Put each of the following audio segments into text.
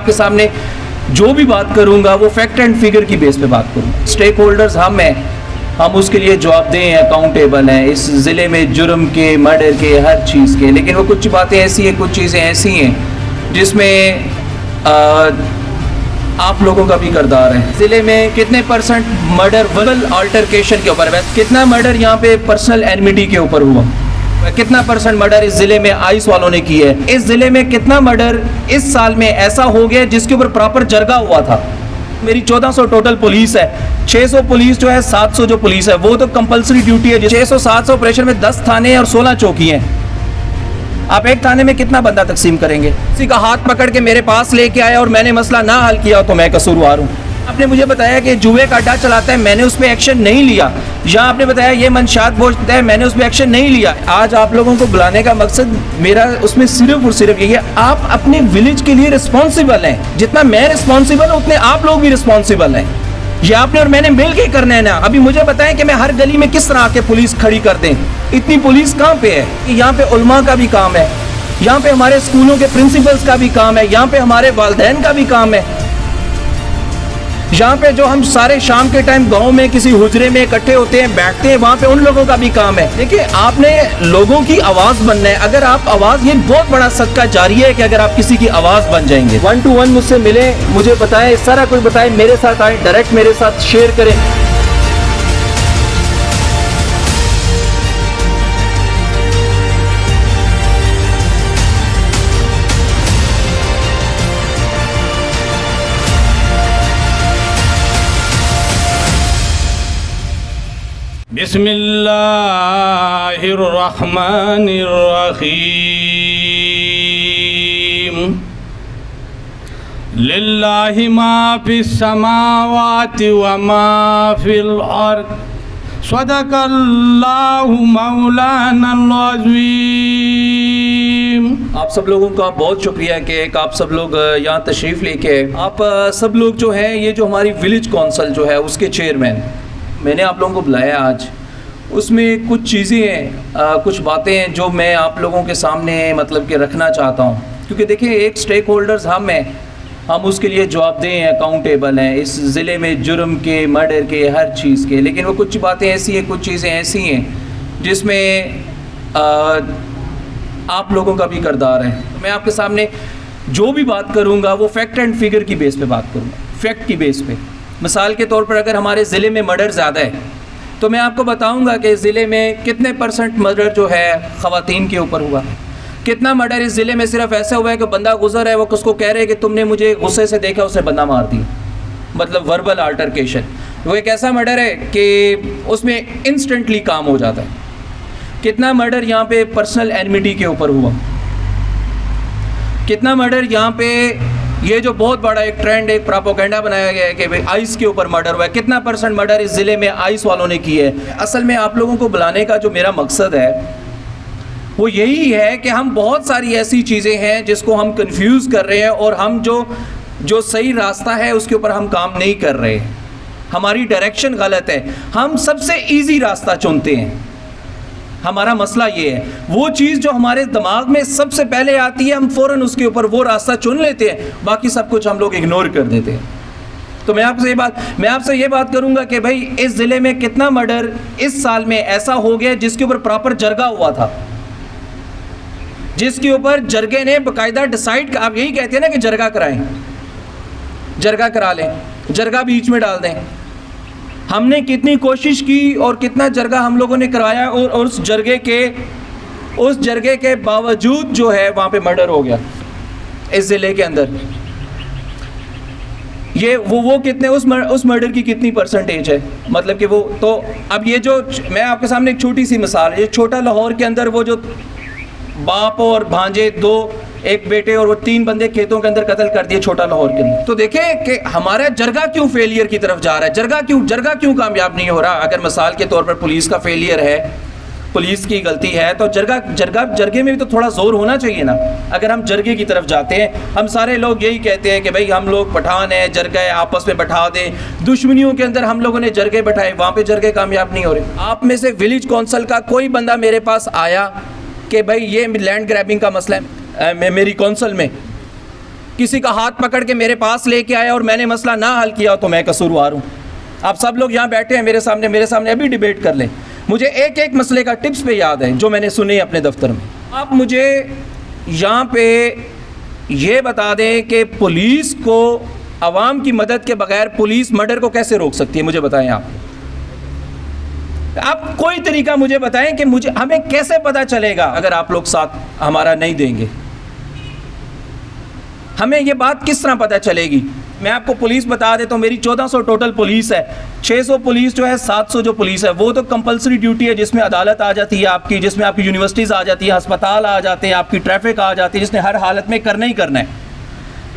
आपके सामने जो भी बात करूंगा वो फैक्ट एंड फिगर की बेस पे बात करूंगा। स्टेक होल्डर्स हम उसके लिए जवाबदेह हैं, अकाउंटेबल हैं इस ज़िले में जुर्म के, मर्डर के, हर चीज़ के। लेकिन वो कुछ बातें ऐसी हैं, कुछ चीज़ें ऐसी हैं जिसमें आप लोगों का भी किरदार है। ज़िले में कितने परसेंट मर्डर वर्बल अल्टरकेशन के ऊपर है, कितना मर्डर यहाँ पे पर्सनल एनमिटी के ऊपर हुआ, कितना परसेंट मर्डर इस ज़िले में आइस वालों ने की है, इस ज़िले में कितना मर्डर इस साल में ऐसा हो गया जिसके ऊपर प्रॉपर जरगा हुआ था। मेरी 1400 टोटल पुलिस है, 600 पुलिस जो है, 700 जो पुलिस है वो तो कंपलसरी ड्यूटी है। 600-700 ऑपरेशन में 10 थाने और 16 चौकी हैं। आप एक थाने में कितना बंदा तकसीम करेंगे? किसी का हाथ पकड़ के मेरे पास लेके आया और मैंने मसला ना हल किया तो मैं कसूरवार हूँ। आपने मुझे बताया कि जुए का अड्डा चलाता है, मैंने उस पर एक्शन नहीं लिया। यहाँ आपने बताया ये मंशात बेचता है, मैंने उस पर एक्शन नहीं लिया। आज आप लोगों को बुलाने का मकसद मेरा उसमें सिर्फ और सिर्फ यही है, आप अपने विलेज के लिए रिस्पॉन्सिबल हैं। जितना मैं रिस्पॉन्सिबल हूँ उतने आप लोग भी रिस्पॉन्सिबल हैं। ये आपने और मैंने मिल के करना है ना। अभी मुझे बताएं कि मैं हर गली में किस तरह आके पुलिस खड़ी कर दें। इतनी पुलिस कहाँ पे है? यहाँ पे उलमा का भी काम है, यहाँ पे हमारे स्कूलों के प्रिंसिपल्स का भी काम है, यहाँ पे हमारे वालिदैन का भी काम है, यहाँ पे जो हम सारे शाम के टाइम गांव में किसी हुजरे में इकट्ठे होते हैं, बैठते हैं, वहाँ पे उन लोगों का भी काम है। देखिए आपने लोगों की आवाज़ बनना है। अगर आप आवाज़, ये बहुत बड़ा सदका जारी है कि अगर आप किसी की आवाज़ बन जाएंगे। 1 to 1 मुझसे मिले, मुझे बताएं, सारा कुछ बताएं, मेरे साथ आए, डायरेक्ट मेरे साथ शेयर करें। बिस्मिल्लाहिर्रहमानिर्रहीम। लिल्लाहि मा फिस समावाति व मा फिल अर्द। सदकल्लाहु मौलानल अज़ीम। आप सब लोगों का बहुत शुक्रिया कि आप सब लोग यहाँ तशरीफ़ लेके आए। आप सब लोग जो हैं, ये जो हमारी विलेज कौंसल जो है उसके चेयरमैन, मैंने आप लोगों को बुलाया आज। उसमें कुछ चीज़ें हैं, कुछ बातें हैं जो मैं आप लोगों के सामने मतलब कि रखना चाहता हूँ। क्योंकि देखिए एक स्टेक होल्डर्स हम उसके लिए जवाबदेह हैं, अकाउंटेबल हैं इस ज़िले में जुर्म के, मर्डर के, हर चीज़ के। लेकिन वो कुछ बातें ऐसी हैं, कुछ चीज़ें ऐसी हैं जिसमें आप लोगों का भी किरदार है। तो मैं आपके सामने जो भी बात करूँगा वो फैक्ट एंड फिगर की बेस पे बात करूँगा, फैक्ट की बेस पे। मिसाल के तौर पर अगर हमारे ज़िले में मर्डर ज़्यादा है तो मैं आपको बताऊंगा कि ज़िले में कितने परसेंट मर्डर जो है ख़वातीन के ऊपर हुआ, कितना मर्डर इस ज़िले में सिर्फ ऐसा हुआ है कि बंदा गुजर है, वो उसको कह रहे हैं कि तुमने मुझे गुस्से से देखा, उसने बंदा मार दिया, मतलब वर्बल अल्टरकेशन। वो एक ऐसा मर्डर है कि उसमें इंस्टेंटली काम हो जाता है। कितना मर्डर यहाँ पे पर्सनल एनमिटी के ऊपर हुआ, कितना मर्डर यहाँ पे, ये जो बहुत बड़ा एक ट्रेंड, एक प्रोपेगेंडा बनाया गया है कि भाई आइस के ऊपर मर्डर हुआ है, कितना परसेंट मर्डर इस ज़िले में आइस वालों ने की है। असल में आप लोगों को बुलाने का जो मेरा मकसद है वो यही है कि हम बहुत सारी ऐसी चीज़ें हैं जिसको हम कंफ्यूज कर रहे हैं और हम जो सही रास्ता है उसके ऊपर हम काम नहीं कर रहे हैं, हमारी डायरेक्शन गलत है। हम सबसे ईजी रास्ता चुनते हैं। हमारा मसला ये है, वो चीज़ जो हमारे दिमाग में सबसे पहले आती है हम फ़ौरन उसके ऊपर वो रास्ता चुन लेते हैं, बाकी सब कुछ हम लोग इग्नोर कर देते हैं। तो मैं आपसे ये बात करूंगा कि भाई इस ज़िले में कितना मर्डर इस साल में ऐसा हो गया जिसके ऊपर प्रॉपर जरगा हुआ था, जिसके ऊपर जरगे ने बाकायदा डिसाइड, आप यही कहते हैं ना कि जरगा कराएं, जरगा करा लें, जरगा बीच में डाल दें। हमने कितनी कोशिश की और कितना जरगा हम लोगों ने करवाया और उस जरगे के बावजूद जो है वहाँ पे मर्डर हो गया इस ज़िले के अंदर। ये वो कितने उस मर्डर की कितनी परसेंटेज है, मतलब कि वो तो अब ये जो मैं आपके सामने एक छोटी सी मिसाल है, ये छोटा लाहौर के अंदर वो जो बाप और भांजे, दो एक बेटे और वो 3 बंदे खेतों के अंदर कत्ल कर दिए छोटा लाहौर के अंदर। तो देखें कि हमारा जरगा क्यों फेलियर की तरफ जा रहा है, जरगा क्यों कामयाब नहीं हो रहा। अगर मिसाल के तौर पर पुलिस का फेलियर है, पुलिस की गलती है, तो जरगे में भी तो थोड़ा जोर होना चाहिए ना। अगर हम जरगे की तरफ जाते हैं, हम सारे लोग यही कहते हैं कि भाई हम लोग पठान हैं, जरगा है, आपस में बैठा दें। दुश्मनियों के अंदर हम लोगों ने जरगे बैठाए, वहाँ पे जरगे कामयाब नहीं हो रहे। आप में से विलेज कौंसल का कोई बंदा मेरे पास आया कि भाई ये लैंड ग्रैबिंग का मसला है मेरी कौंसल में, किसी का हाथ पकड़ के मेरे पास लेके आया और मैंने मसला ना हल किया तो मैं कसूरवार हूँ। आप सब लोग यहाँ बैठे हैं मेरे सामने अभी डिबेट कर लें। मुझे एक एक मसले का टिप्स पे याद है जो मैंने सुने अपने दफ्तर में। आप मुझे यहाँ पे ये बता दें कि पुलिस को आवाम की मदद के बगैर पुलिस मर्डर को कैसे रोक सकती है, मुझे बताएं आप कोई तरीका मुझे बताएं कि हमें कैसे पता चलेगा अगर आप लोग साथ हमारा नहीं देंगे, हमें ये बात किस तरह पता चलेगी। मैं आपको पुलिस बता देता हूँ, मेरी 1400 टोटल पुलिस है, 600 पुलिस जो है, 700 जो पुलिस है वो तो कंपलसरी ड्यूटी है जिसमें अदालत आ जाती है आपकी, जिसमें आपकी यूनिवर्सिटीज़ आ जाती है, अस्पताल आ जाते हैं, आपकी ट्रैफिक आ जाती है, जिसने हर हालत में करना ही करना है।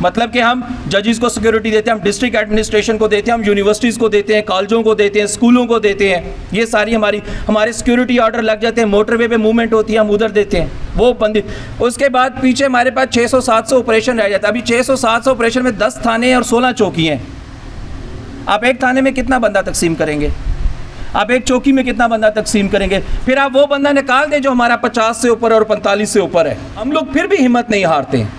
मतलब कि हम जजेस को सिक्योरिटी देते हैं, हम डिस्ट्रिक्ट एडमिनिस्ट्रेशन को देते हैं, हम यूनिवर्सिटीज़ को देते हैं, कॉलेजों को देते हैं, स्कूलों को देते हैं। ये सारी हमारे सिक्योरिटी ऑर्डर लग जाते हैं, मोटरवे पे मूवमेंट होती है, हम उधर देते हैं, वो बंदी। उसके बाद पीछे हमारे पास 600-700 ऑपरेशन रह जाता है। अभी 600-700 ऑपरेशन में 10 थाने और 16 चौकी हैं। आप एक थाने में कितना बंदा तकसीम करेंगे, आप एक चौकी में कितना बंदा तकसीम करेंगे, फिर आप वो बंदा निकाल दें जो हमारा 50 से ऊपर और 45 से ऊपर है। हम लोग फिर भी हिम्मत नहीं हारते हैं,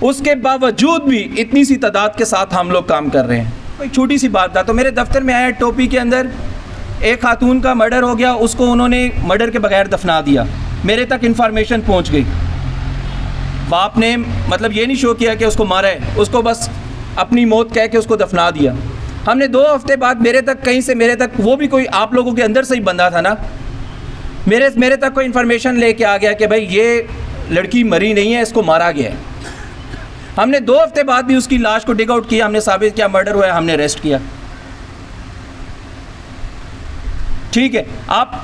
उसके बावजूद भी इतनी सी तादाद के साथ हम लोग काम कर रहे हैं। कोई छोटी सी बात था तो मेरे दफ्तर में आया, टोपी के अंदर एक खातून का मर्डर हो गया, उसको उन्होंने मर्डर के बगैर दफना दिया। मेरे तक इन्फॉर्मेशन पहुंच गई, बाप ने मतलब ये नहीं शो किया कि उसको मारा है, उसको बस अपनी मौत कह के उसको दफना दिया। हमने 2 हफ्ते बाद मेरे तक वो भी कोई आप लोगों के अंदर से ही बंदा था ना, मेरे तक कोई इन्फॉर्मेशन लेके आ गया कि भाई ये लड़की मरी नहीं है, इसको मारा गया है। हमने 2 हफ्ते बाद भी उसकी लाश को डिग आउट किया, हमने साबित किया मर्डर हुआ है, हमने अरेस्ट किया। ठीक है,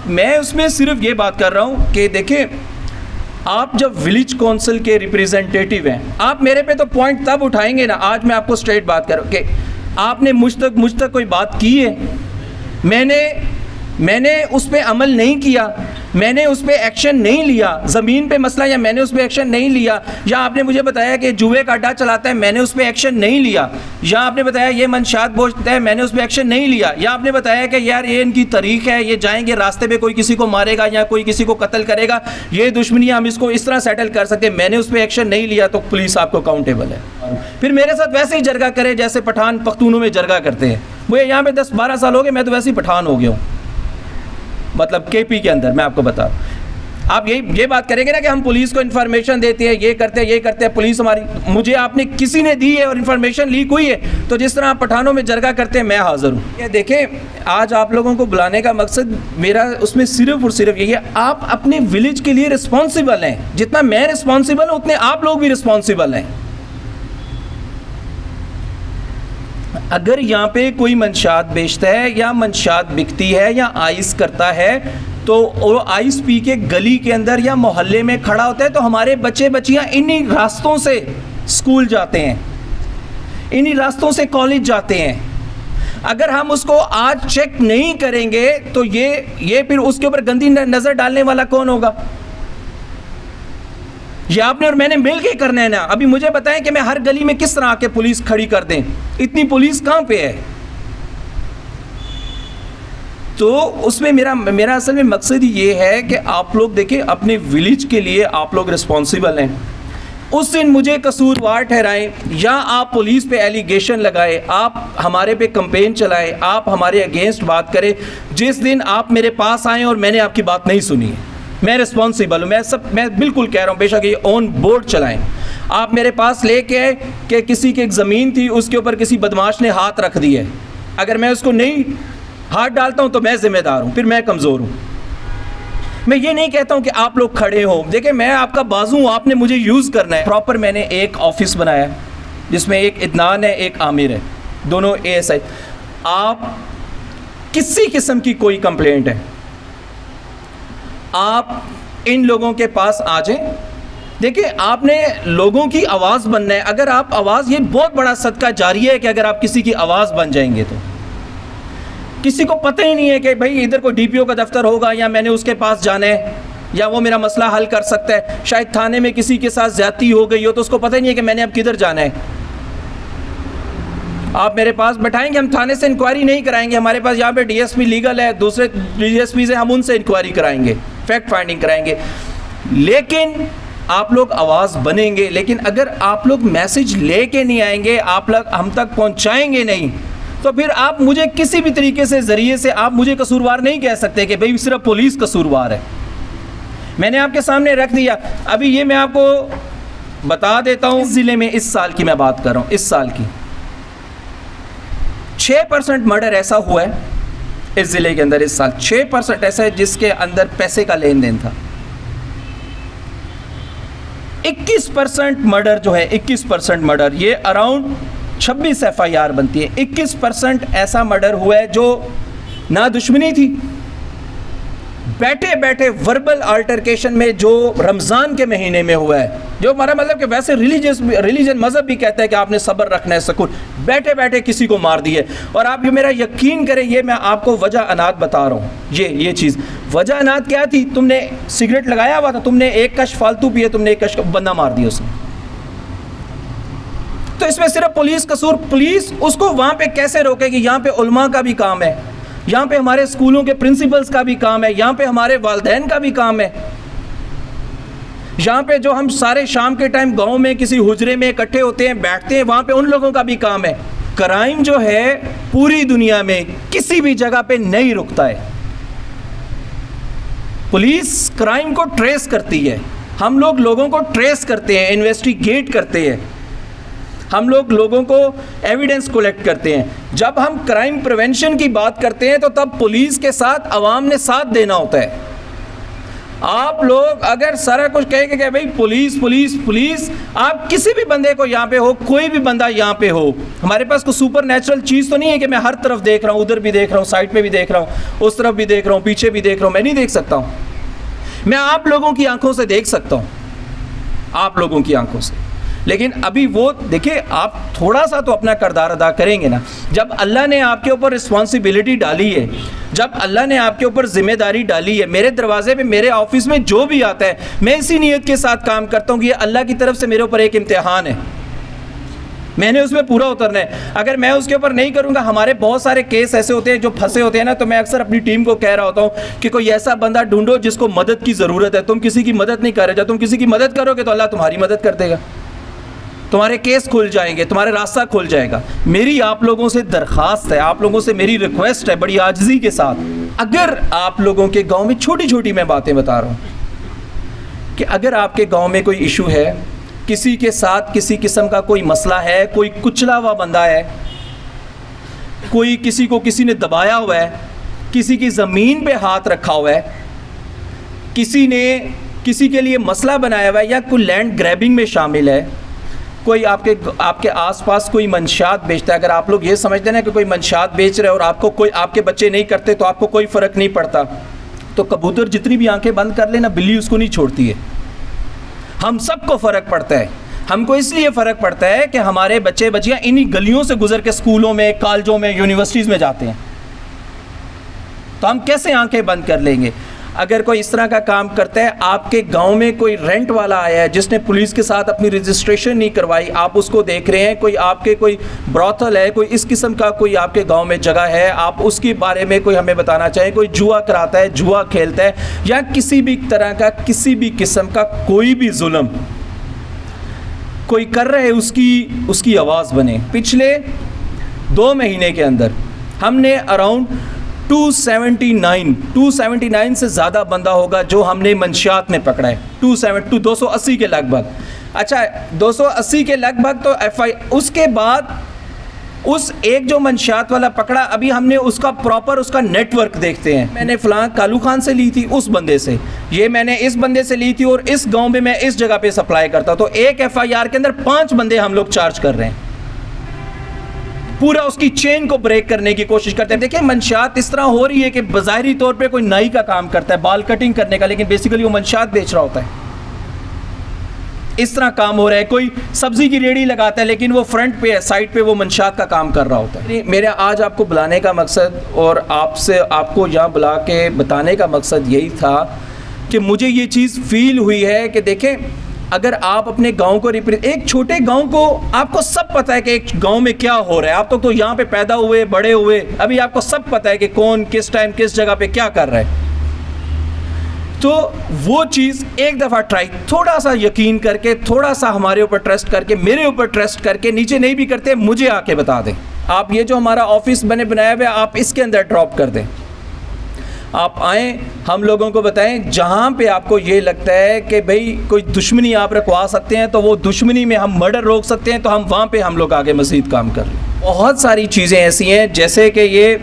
मैं उसमें सिर्फ ये बात कर रहा हूं कि देखिए, आप जब विलेज काउंसिल के रिप्रेजेंटेटिव हैं, आप मेरे पे तो पॉइंट तब उठाएंगे ना, आज मैं आपको स्ट्रेट बात कर रहा हूं कि आपने मुझ तक कोई बात की है, मैंने उस पर अमल नहीं किया, मैंने उस पर एक्शन नहीं लिया, ज़मीन पे मसला या मैंने उस पर एक्शन नहीं लिया, या आपने मुझे बताया कि जुए का अड्डा चलाता है, मैंने उस पर एक्शन नहीं लिया, या आपने बताया ये मंशात बेचता है, मैंने उस पर एक्शन नहीं लिया, या आपने बताया कि यार ये इनकी तरीक़ है, ये जाएंगे रास्ते पे कोई किसी को मारेगा या कोई किसी को कत्ल करेगा, ये दुश्मनी हम इसको इस तरह सेटल कर सकते, मैंने उस पर एक्शन नहीं लिया, तो पुलिस आपको अकाउंटेबल है। फिर मेरे साथ वैसे ही जरगा करे जैसे पठान पख्तूनों में जरगा करते हैं। मुझे यहाँ पे 10-12 साल हो गए, मैं तो वैसे ही पठान हो गया हूँ, मतलब केपी के अंदर। मैं आपको बता, आप ये बात करेंगे ना कि हम पुलिस को इन्फॉर्मेशन देते हैं, ये करते हैं, पुलिस हमारी, मुझे आपने किसी ने दी है और इन्फॉर्मेशन लीक हुई है, तो जिस तरह आप पठानों में जरगा करते हैं मैं हाजिर हूँ। ये देखें, आज आप लोगों को बुलाने का मकसद मेरा उसमें सिर्फ और सिर्फ यही है, आप अपने विलेज के लिए रिस्पॉन्सिबल हैं। जितना मैं रिस्पॉन्सिबल हूँ उतने आप लोग भी रिस्पॉन्सिबल हैं। अगर यहाँ पे कोई मंशात बेचता है या मंशात बिकती है या आइस करता है, तो वो आइस पी के गली के अंदर या मोहल्ले में खड़ा होता है, तो हमारे बच्चे बच्चियाँ इन्हीं रास्तों से स्कूल जाते हैं, इन्हीं रास्तों से कॉलेज जाते हैं। अगर हम उसको आज चेक नहीं करेंगे तो ये फिर उसके ऊपर गंदी नज़र डालने वाला कौन होगा? ये आपने और मैंने मिल के करना है ना। अभी मुझे बताएं कि मैं हर गली में किस तरह आके पुलिस खड़ी कर दें, इतनी पुलिस कहाँ पे है? तो उसमें मेरा असल में मकसद ही ये है कि आप लोग देखें, अपने विलेज के लिए आप लोग रिस्पॉन्सिबल हैं। उस दिन मुझे कसूरवार ठहराएं या आप पुलिस पे एलिगेशन लगाएं, आप हमारे पे कंपेन चलाएं, आप हमारे अगेंस्ट बात करें। जिस दिन आप मेरे पास आएँ और मैंने आपकी बात नहीं सुनी है, मैं रिस्पॉन्सिबल हूँ, मैं बिल्कुल कह रहा हूँ, बेशक ये ऑन बोर्ड चलाएं। आप मेरे पास लेके आए कि किसी की एक ज़मीन थी, उसके ऊपर किसी बदमाश ने हाथ रख दिया है, अगर मैं उसको नहीं हाथ डालता हूँ तो मैं ज़िम्मेदार हूँ, फिर मैं कमज़ोर हूँ। मैं ये नहीं कहता हूँ कि आप लोग खड़े हो, देखिए मैं आपका बाजू हूँ, आपने मुझे यूज़ करना है। प्रॉपर मैंने एक ऑफिस बनाया जिसमें एक इदनान है, एक आमिर है, दोनों ASI। आप किसी किस्म की कोई कंप्लेंट है, आप इन लोगों के पास आ जाएं। देखिए, आपने लोगों की आवाज़ बनना है। अगर आप आवाज़, ये बहुत बड़ा सदका जारी है कि अगर आप किसी की आवाज़ बन जाएंगे तो किसी को पता ही नहीं है कि भाई इधर कोई DPO का दफ्तर होगा या मैंने उसके पास जाना है या वो मेरा मसला हल कर सकता है। शायद थाने में किसी के साथ ज़्यादती हो गई हो तो उसको पता ही नहीं है कि मैंने अब किधर जाना है। आप मेरे पास बैठाएंगे, हम थाने से इंक्वायरी नहीं कराएंगे, हमारे पास यहाँ पे DSP लीगल है, दूसरे DSP से हम उनसे इंक्वायरी कराएंगे, फैक्ट फाइंडिंग कराएंगे। लेकिन आप लोग आवाज़ बनेंगे, लेकिन अगर आप लोग मैसेज लेके नहीं आएंगे, आप लोग हम तक पहुंचाएंगे नहीं, तो फिर आप मुझे किसी भी तरीके से ज़रिए से आप मुझे कसूरवार नहीं कह सकते कि भाई सिर्फ पुलिस कसूरवार है। मैंने आपके सामने रख दिया। अभी ये मैं आपको बता देता हूँ, इस ज़िले में इस साल की मैं बात कर रहा हूँ, इस साल की 6% मर्डर ऐसा हुआ है इस ज़िले के अंदर। इस साल 6% ऐसा है जिसके अंदर पैसे का लेन देन था। 21% मर्डर जो है, 21% मर्डर, ये अराउंड 26 FIR बनती है। 21% ऐसा मर्डर हुआ है जो ना दुश्मनी थी, बैठे बैठे वर्बल अल्टरकेशन में, जो रमज़ान के महीने में हुआ है, जो हमारा मतलब कि वैसे रिलीजन मज़हब भी कहता है कि आपने सब्र रखना है, सुकून, बैठे बैठे किसी को मार दिए। और आप ये मेरा यकीन करें, ये मैं आपको वजह अनात बता रहा हूँ। ये चीज़ वजह अनात क्या थी? तुमने सिगरेट लगाया हुआ था, तुमने एक कश फालतू पिए, तुमने एक कश बंदा मार दिया उसने। तो इसमें सिर्फ पुलिस कसूर। पुलिस उसको वहाँ पे कैसे रोकेगी? यहाँ पे उलमा का भी काम है, यहाँ पे हमारे स्कूलों के प्रिंसिपल्स का भी काम है, यहाँ पे हमारे वालिदैन का भी काम है, यहाँ पे जो हम सारे शाम के टाइम गांव में किसी हुजरे में इकट्ठे होते हैं, बैठते हैं, वहाँ पे उन लोगों का भी काम है। क्राइम जो है पूरी दुनिया में किसी भी जगह पे नहीं रुकता है। पुलिस क्राइम को ट्रेस करती है, हम लोग लोगों को ट्रेस करते हैं, इन्वेस्टिगेट करते हैं, हम लोग लोगों को एविडेंस कलेक्ट करते हैं। जब हम क्राइम प्रिवेंशन की बात करते हैं तो तब पुलिस के साथ आवाम ने साथ देना होता है। आप लोग अगर सारा कुछ कहेंगे कि भाई पुलिस पुलिस पुलिस, आप किसी भी बंदे को यहाँ पे हो, कोई भी बंदा यहाँ पे हो, हमारे पास कोई सुपर नेचुरल चीज़ तो नहीं है कि मैं हर तरफ देख रहा हूँ, उधर भी देख रहा हूँ, साइड पे भी देख रहा हूँ, उस तरफ भी देख रहा हूँ, पीछे भी देख रहा हूँ। मैं नहीं देख सकता हूँ, मैं आप लोगों की आंखों से देख सकता हूँ, आप लोगों की आंखों से। लेकिन अभी वो देखिए, आप थोड़ा सा तो अपना किरदार अदा करेंगे ना। जब अल्लाह ने आपके ऊपर रिस्पॉन्सिबिलिटी डाली है, जब अल्लाह ने आपके ऊपर जिम्मेदारी डाली है, मेरे दरवाजे पे, मेरे ऑफिस में जो भी आता है, मैं इसी नीयत के साथ काम करता हूँ कि ये अल्लाह की तरफ से मेरे ऊपर एक इम्तिहान है, मैंने उसमें पूरा उतरना है। अगर मैं उसके ऊपर नहीं करूँगा, हमारे बहुत सारे केस ऐसे होते हैं जो फंसे होते हैं ना, तो मैं अक्सर अपनी टीम को कह रहा होता हूँ कि कोई ऐसा बंदा ढूंढो जिसको मदद की ज़रूरत है। तुम किसी की मदद नहीं कर रहे, जब तुम किसी की मदद करोगे तो अल्लाह तुम्हारी मदद कर देगा, तुम्हारे केस खुल जाएंगे, तुम्हारे रास्ता खुल जाएगा। मेरी आप लोगों से दरख्वास्त है, आप लोगों से मेरी रिक्वेस्ट है, बड़ी आजिज़ी के साथ, अगर आप लोगों के गांव में, छोटी छोटी मैं बातें बता रहा हूँ, कि अगर आपके गांव में कोई इशू है, किसी के साथ किसी किस्म का कोई मसला है, कोई कुचला हुआ बंदा है, कोई किसी को किसी ने दबाया हुआ है, किसी की ज़मीन पे हाथ रखा हुआ है, किसी ने किसी के लिए मसला बनाया हुआ है, या कोई लैंड ग्रैबिंग में शामिल है, कोई आपके आसपास कोई मंशात बेचता है। अगर आप लोग ये समझते हैं कि कोई मंशात बेच रहे हैं और आपको कोई, आपके बच्चे नहीं करते तो आपको कोई फ़र्क नहीं पड़ता, तो कबूतर जितनी भी आंखें बंद कर लेना, बिल्ली उसको नहीं छोड़ती है। हम सबको फ़र्क पड़ता है। हमको इसलिए फ़र्क पड़ता है कि हमारे बच्चे बच्चियाँ इन्हीं गलियों से गुजर के स्कूलों में, कॉलेजों में, यूनिवर्सिटीज़ में जाते हैं, तो हम कैसे आंखें बंद कर लेंगे? अगर कोई इस तरह का काम करता है, आपके गांव में कोई रेंट वाला आया है जिसने पुलिस के साथ अपनी रजिस्ट्रेशन नहीं करवाई, आप उसको देख रहे हैं, कोई आपके कोई ब्रॉथल है, कोई इस किस्म का कोई आपके गांव में जगह है, आप उसके बारे में कोई हमें बताना चाहें, कोई जुआ कराता है, जुआ खेलता है, या किसी भी तरह का, किसी भी किस्म का कोई भी जुल्म कोई कर रहे, उसकी आवाज़ बने। पिछले 2 महीने के अंदर हमने अराउंड 279 से ज़्यादा बंदा होगा जो हमने मंशियात में पकड़ा है, 280 के लगभग। अच्छा, 280 के लगभग तो उसके बाद उस एक जो मंशियात वाला पकड़ा, अभी हमने उसका प्रॉपर उसका नेटवर्क देखते हैं। मैंने फ़लाँ कालू खान से ली थी, उस बंदे से, ये मैंने इस बंदे से ली थी, और इस गांव में मैं इस जगह पे सप्लाई करता, तो एक FIR के अंदर 5 बंदे हम लोग चार्ज कर रहे हैं। पूरा उसकी चेन को ब्रेक करने की कोशिश करते हैं। देखिए, मंशियात इस तरह हो रही है कि बज़ाहिरी तौर पे कोई नाई का काम करता है, बाल कटिंग करने का, लेकिन बेसिकली वो मंशियात बेच रहा होता है। इस तरह काम हो रहा है। कोई सब्ज़ी की रेहड़ी लगाता है, लेकिन वो फ्रंट पे है, साइड पे वो मंशियात का काम कर रहा होता है। मेरा आज आपको बुलाने का मकसद और आपको यहाँ बुला के बताने का मकसद यही था कि मुझे ये चीज़ फील हुई है कि देखें, अगर आप अपने गांव को एक छोटे गांव को, आपको सब पता है कि एक गांव में क्या हो रहा है, आप तो यहाँ पे पैदा हुए, बड़े हुए, अभी आपको सब पता है कि कौन किस टाइम किस जगह पे क्या कर रहा है। तो वो चीज़ एक दफ़ा ट्राई, थोड़ा सा यकीन करके, थोड़ा सा हमारे ऊपर ट्रस्ट करके, मेरे ऊपर ट्रस्ट करके, नीचे नहीं भी करते मुझे आके बता दें। आप ये जो हमारा ऑफिस बनाया हुआ है, आप इसके अंदर ड्रॉप कर दें। आप आएँ, हम लोगों को बताएं, जहाँ पे आपको ये लगता है कि भाई कोई दुश्मनी आप रखवा सकते हैं, तो वो दुश्मनी में हम मर्डर रोक सकते हैं, तो हम वहाँ पे हम लोग आगे मज़ीद काम कर लें। बहुत सारी चीज़ें ऐसी हैं, जैसे कि ये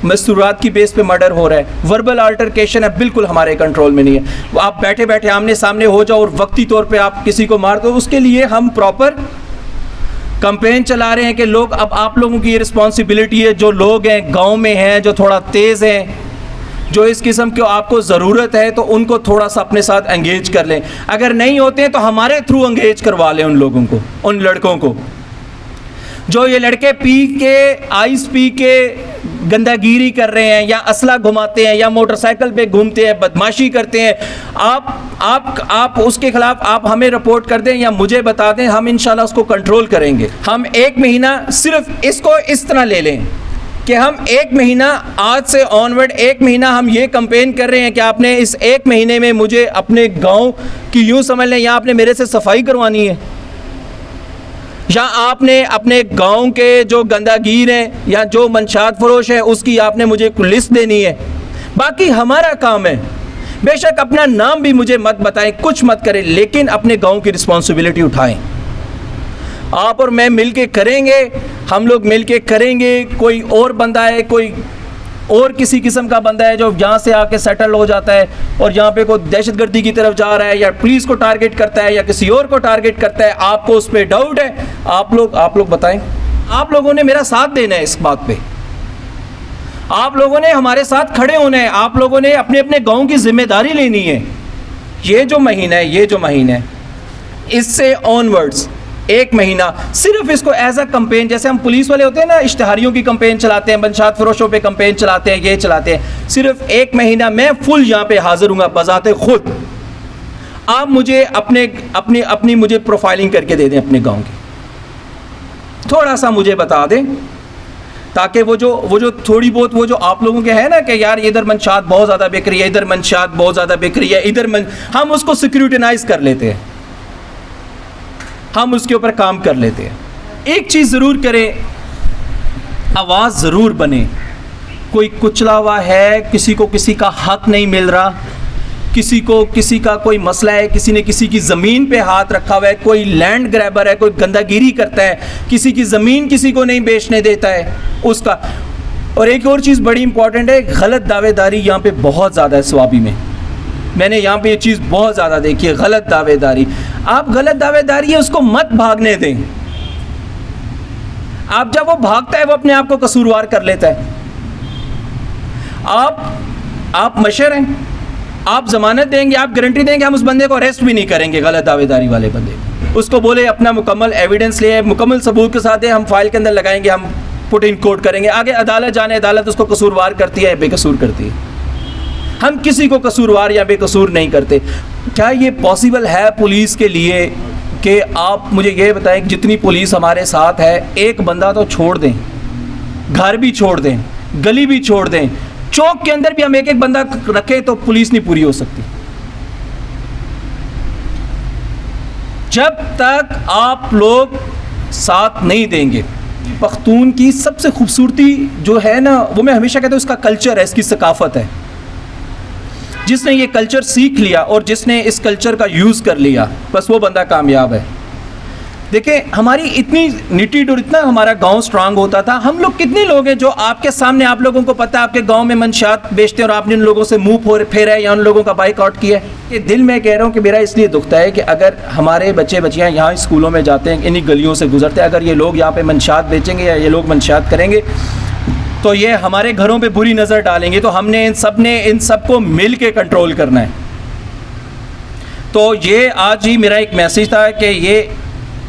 मस्तूरात की बेस पे मर्डर हो रहा है, वर्बल अल्टरकेशन है, बिल्कुल हमारे कंट्रोल में नहीं है। आप बैठे बैठे आमने सामने हो जाओ और वक्ती तौर पे आप किसी को मार दो, उसके लिए हम प्रॉपर कैंपेन चला रहे हैं कि लोग, अब आप लोगों की ये रिस्पॉन्सिबिलिटी है, जो लोग हैं गांव में हैं, जो थोड़ा तेज़ हैं, जो इस किस्म की आपको ज़रूरत है, तो उनको थोड़ा सा अपने साथ एंगेज कर लें। अगर नहीं होते हैं तो हमारे थ्रू एंगेज करवा लें उन लोगों को, उन लड़कों को। जो ये लड़के पी के, आइस पी के गंदागिरी कर रहे हैं, या असला घुमाते हैं, या मोटरसाइकिल पे घूमते हैं, बदमाशी करते हैं, आप उसके खिलाफ आप हमें रिपोर्ट कर दें या मुझे बता दें, हम इंशाल्लाह उसको कंट्रोल करेंगे। हम 1 महीना सिर्फ इसको इस तरह ले लें कि हम 1 महीना, आज से ऑनवर्ड 1 महीना हम ये कैंपेन कर रहे हैं कि आपने इस 1 महीने में मुझे अपने गाँव की, यूँ समझ लें, या आपने मेरे से सफाई करवानी है, या आपने अपने गांव के जो गंदागीर हैं या जो मंशात फरोश है उसकी आपने मुझे एक लिस्ट देनी है। बाकी हमारा काम है, बेशक अपना नाम भी मुझे मत बताएं, कुछ मत करें, लेकिन अपने गांव की रिस्पॉन्सिबिलिटी उठाएं। आप और मैं मिलके करेंगे, हम लोग मिलके करेंगे। कोई और बंदा है, कोई और किसी किस्म का बंदा है जो यहाँ से आके सेटल हो जाता है और यहाँ पे कोई दहशतगर्दी की तरफ जा रहा है, या पुलिस को टारगेट करता है, या किसी और को टारगेट करता है, आपको उस पर डाउट है, आप लोग बताएं। आप लोगों ने मेरा साथ देना है इस बात पे, आप लोगों ने हमारे साथ खड़े होना है, आप लोगों ने अपने अपने गाँव की जिम्मेदारी लेनी है। ये जो महीना है इससे ऑनवर्ड्स 1 महीना सिर्फ इसको एज अ कैंपेन, जैसे हम पुलिस वाले होते हैं ना, इश्तहारियों की कैंपेन चलाते हैं, मंशात फरोशों पे कैंपेन चलाते हैं, ये चलाते हैं, सिर्फ 1 महीना मैं फुल यहाँ पे हाजिर हूँगा बजाते खुद। आप मुझे अपनी मुझे प्रोफाइलिंग करके दे दें अपने गाँव की, थोड़ा सा मुझे बता दें, ताकि वो जो थोड़ी बहुत वो जो आप लोगों के है ना कि यार इधर मंशात बहुत ज़्यादा बिक रही है, इधर मंशात बहुत ज़्यादा बिक रही है, हम उसको स्क्रूटिनाइज कर लेते हैं, हम उसके ऊपर काम कर लेते हैं। एक चीज़ ज़रूर करें, आवाज़ ज़रूर बने। कोई कुचला हुआ है, किसी को किसी का हक नहीं मिल रहा, किसी को किसी का कोई मसला है, किसी ने किसी की ज़मीन पे हाथ रखा हुआ है, कोई लैंड ग्रैबर है, कोई गंदागिरी करता है, किसी की ज़मीन किसी को नहीं बेचने देता है उसका। और एक और चीज़ बड़ी इंपॉर्टेंट है, गलत दावेदारी यहाँ पे बहुत ज़्यादा है स्वाबी में। मैंने यहाँ पे ये चीज़ बहुत ज़्यादा देखी है, गलत दावेदारी। आप गलत दावेदारी है उसको मत भागने दें। आप जब वो भागता है वो अपने आप को कसूरवार कर लेता है। आप मशर हैं, आप जमानत देंगे, आप गारंटी देंगे, हम उस बंदे को अरेस्ट भी नहीं करेंगे, गलत दावेदारी वाले बंदे को। उसको बोले अपना मुकम्मल एविडेंस ले, मुकम्मल सबूत के साथ है, हम फाइल के अंदर लगाएंगे, हम पुट इन कोर्ट करेंगे, आगे अदालत जाने, अदालत उसको कसूरवार करती है, बेकसूर करती है। हम किसी को कसूरवार या बेकसूर नहीं करते। क्या ये पॉसिबल है पुलिस के लिए कि आप मुझे ये बताएं कि जितनी पुलिस हमारे साथ है, एक बंदा तो छोड़ दें, घर भी छोड़ दें, गली भी छोड़ दें, चौक के अंदर भी हम एक बंदा रखें तो पुलिस नहीं पूरी हो सकती। जब तक आप लोग साथ नहीं देंगे। पख्तून की सबसे खूबसूरती जो है ना, वो मैं हमेशा कहता हूँ उसका कल्चर है, इसकी सकाफत है। जिसने ये कल्चर सीख लिया और जिसने इस कल्चर का यूज़ कर लिया, बस वो बंदा कामयाब है। देखें, हमारी इतनी निटीड और इतना हमारा गांव स्ट्रांग होता था। हम लोग कितने लोग हैं जो आपके सामने, आप लोगों को पता है आपके गांव में मंशात बेचते हैं और आपने उन लोगों से मुंह फेरा है या उन लोगों का बाइकआउट किया है। ये दिल में कह रहा हूँ कि मेरा इसलिए दुखता है कि अगर हमारे बच्चे बच्चियाँ यहाँ स्कूलों में जाते हैं, इन्हीं गलियों से गुजरते हैं, अगर ये लोग यहाँ पर मंशात बेचेंगे या ये लोग मंशात करेंगे तो ये हमारे घरों पे बुरी नज़र डालेंगे। तो हमने इन सबको मिल के कंट्रोल करना है। तो ये आज ही मेरा एक मैसेज था कि ये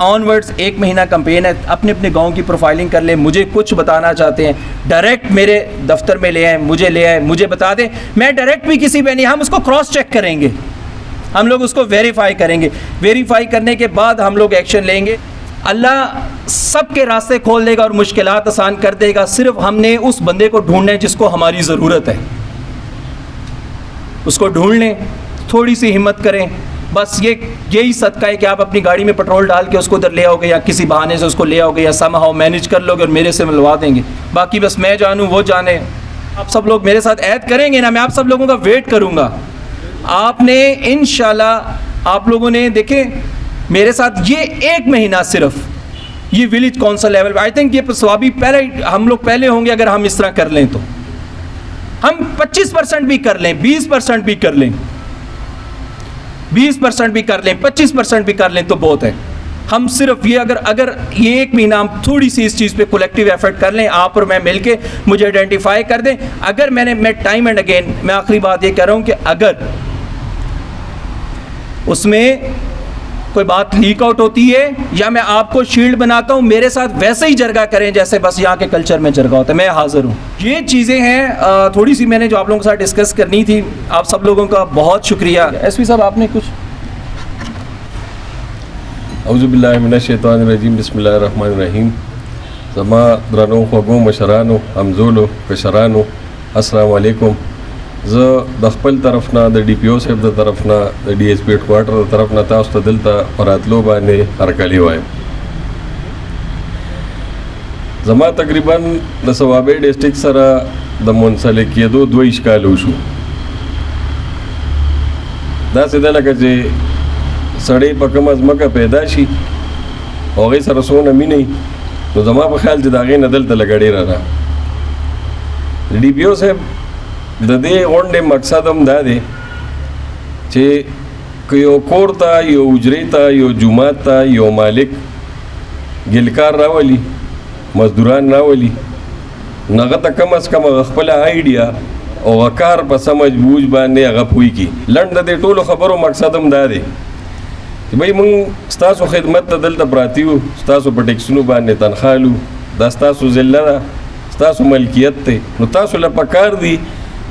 ऑनवर्ड्स 1 महीना कैंपेन है। अपने अपने गांव की प्रोफाइलिंग कर लें। मुझे कुछ बताना चाहते हैं, डायरेक्ट मेरे दफ्तर में ले आए, मुझे बता दें। मैं डायरेक्ट भी किसी पे नहीं, हम उसको क्रॉस चेक करेंगे, हम लोग उसको वेरीफाई करेंगे। वेरीफाई करने के बाद हम लोग एक्शन लेंगे। अल्लाह सबके रास्ते खोल देगा और मुश्किलात आसान कर देगा। सिर्फ हमने उस बंदे को ढूंढना है जिसको हमारी ज़रूरत है। उसको ढूंढ लें, थोड़ी सी हिम्मत करें। बस यही सदका है कि आप अपनी गाड़ी में पेट्रोल डाल के उसको उधर ले आओगे या किसी बहाने से उसको ले आओगे या समहाउ मैनेज कर लोगे और मेरे से मिलवा देंगे। बाकी बस मैं जानूँ वो जाने। आप सब लोग मेरे साथ ऐड करेंगे ना, मैं आप सब लोगों का वेट करूँगा। आपने इंशाल्लाह आप लोगों ने देखें मेरे साथ ये 1 महीना सिर्फ ये village council level, I think ये स्वाबी पहले हम लोग पहले होंगे अगर हम इस तरह कर लें तो। हम 25% भी कर लें, 20% भी कर लें, 20% भी कर लें, 25% भी कर लें तो बहुत है। हम सिर्फ ये अगर ये 1 महीना हम थोड़ी सी इस चीज़ पे कलेक्टिव एफर्ट कर लें, आप और मैं मिलके मुझे आइडेंटिफाई कर दें। अगर मैं टाइम एंड अगेन मैं आखिरी बात ये कह रहा हूँ कि अगर उसमें कोई बात लीक आउट होती है या मैं आपको शील्ड बनाता हूँ, मेरे साथ वैसे ही जरगा करें जैसे बस यहाँ के कल्चर में जरगा होता है, मैं हाजिर हूँ। ये चीज़ें हैं थोड़ी सी मैंने जो आप लोगों के साथ डिस्कस करनी थी। आप सब लोगों का बहुत शुक्रिया। एसपी साहब आपने कुछ? औज़ुबिल्लाहि मिनश्शैतानिर्रजीम, बिस्मिल्लाहिर्रहमानिर्रहीम। ज़मा द्रनो ख़ुगो मशरानो हमज़ोलो कशरानो अस्सलामु अलैकुम। ज़ द खपल तरफ ना द DPO साहब द तरफ ना द DSP हेडक्वार्टर द तरफ ना तास तो दिल ता परातलो बाने हरकली वाय ज़मा तकरीबन द सवाबे डिस्ट्रिक्ट सरा द मुंसलिक किएदो 2 इश्काल होशु दा सीधा लगा जे सड़े पकम अजमका पैदाशी और सर सोना मी नहीं तो ज़मा पर ख्याल जदागे नदल ता लगाड़े रहा। DPO साहब द दे ओंडे मकसद हम दा दे चे कि यो कोर ता यो उजरे ता यो जुमात ता यो मालिक गिलकार रावली मजदूरान रावली नगत कम अज़ कम खपल आइडिया और कार पर समझ बूझ बांधे अगप हुई की लंड दे टोलो खबरों मकसद हम दा दे कि भाई मुंग स्तासो खिदमत ता दल ता प्रातियो स्तासो पटेक्सनो बांधे तनखालू दा स्तासो जिल्ला दा स्तासो मलकियत ते नो तासो लपकार दी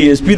DSP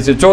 SHO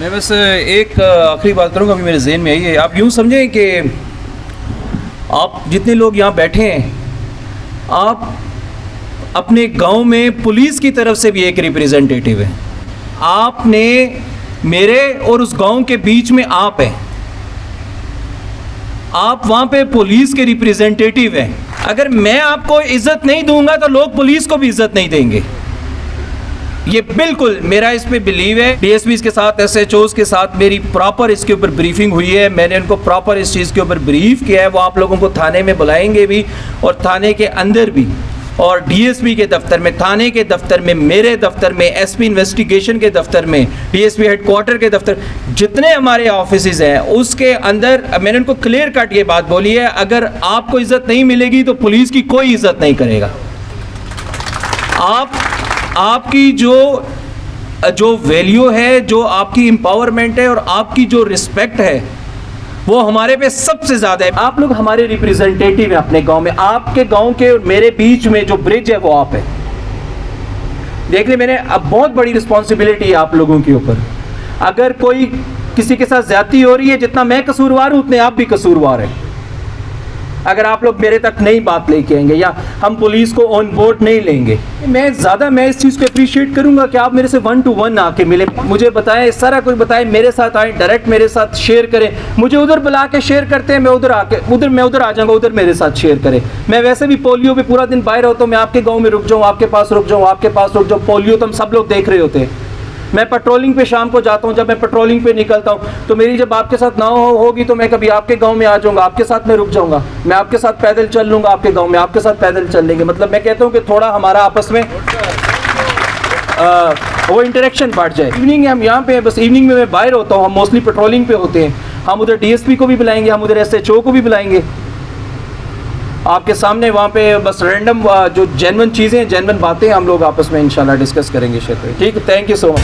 मैं बस एक आखिरी बात करूँगा, अभी मेरे जहन में आई है. आप यूँ समझें कि आप जितने लोग यहाँ बैठे हैं, आप अपने गांव में पुलिस की तरफ से भी एक रिप्रेजेंटेटिव है. आपने मेरे और उस गांव के बीच में आप हैं, आप वहाँ पे पुलिस के रिप्रेजेंटेटिव हैं. अगर मैं आपको इज़्ज़त नहीं दूंगा तो लोग पुलिस को भी इज़्ज़त नहीं देंगे. ये बिल्कुल मेरा इस पे बिलीव है. DSPs के साथ SHOs के साथ मेरी प्रॉपर इसके ऊपर ब्रीफिंग हुई है, मैंने उनको प्रॉपर इस चीज़ के ऊपर ब्रीफ किया है. वो आप लोगों को थाने में बुलाएंगे भी और थाने के अंदर भी, और DSP के दफ्तर में, थाने के दफ्तर में, मेरे दफ्तर में, SP इन्वेस्टिगेशन के दफ्तर में, DSP हेडक्वार्टर के दफ्तर, जितने हमारे ऑफिसेज हैं उसके अंदर मैंने उनको क्लियर कट ये बात बोली है, अगर आपको इज़्ज़त नहीं मिलेगी तो पुलिस की कोई इज़्ज़त नहीं करेगा. आपकी जो वैल्यू है, जो आपकी एम्पावरमेंट है और आपकी जो रिस्पेक्ट है वो हमारे पे सबसे ज़्यादा है. आप लोग हमारे रिप्रेजेंटेटिव हैं अपने गांव में. आपके गांव के और मेरे बीच में जो ब्रिज है वो आप है. देख ले, मैंने अब बहुत बड़ी रिस्पॉन्सिबिलिटी है आप लोगों के ऊपर. अगर कोई किसी के साथ ज्यादती हो रही है, जितना मैं कसूरवार हूँ उतने आप भी कसूरवार हैं. अगर आप लोग मेरे तक नई बात लेके आएंगे या हम पुलिस को ऑन बोर्ड नहीं लेंगे, मैं इस चीज़ को अप्रिशिएट करूंगा कि आप मेरे से 1 to 1 आके मिले, मुझे बताएं, सारा कुछ बताएं, मेरे साथ आए, डायरेक्ट मेरे साथ शेयर करें. मुझे उधर बुला के शेयर करते हैं, मैं उधर आ जाऊंगा, उधर मेरे साथ शेयर करें. मैं वैसे भी पोलियो पे पूरा दिन बाहर होता हूँ, मैं आपके गाँव में रुक जाऊँ, आपके पास रुक जाऊँ, आपके पास रुक जाऊँ. पोलियो तो हम सब लोग देख रहे होते हैं. मैं पेट्रोलिंग पे शाम को जाता हूँ, जब मैं पेट्रोलिंग पे निकलता हूँ तो मेरी जब आपके साथ ना होगी तो मैं कभी आपके गांव में आ जाऊँगा, आपके साथ मैं रुक जाऊँगा, मैं आपके साथ पैदल चल लूँगा, आपके गांव में आपके साथ पैदल चल लेंगे. मतलब मैं कहता हूँ कि थोड़ा हमारा आपस में वो इंटरेक्शन बढ़ जाए. इवनिंग हम यहाँ पे, बस इवनिंग में मैं बाहर होता हूँ, हम मोस्टली पेट्रोलिंग पे होते हैं. हम उधर DSP को भी बुलाएंगे, हम उधर SHO को भी बुलाएंगे आपके सामने. वहाँ पे बस रैंडम जो जेन्युइन चीज़ें, जेन्युइन बातें हम लोग आपस में इंशाल्लाह डिस्कस करेंगे. ठीक है, थैंक यू सो मच.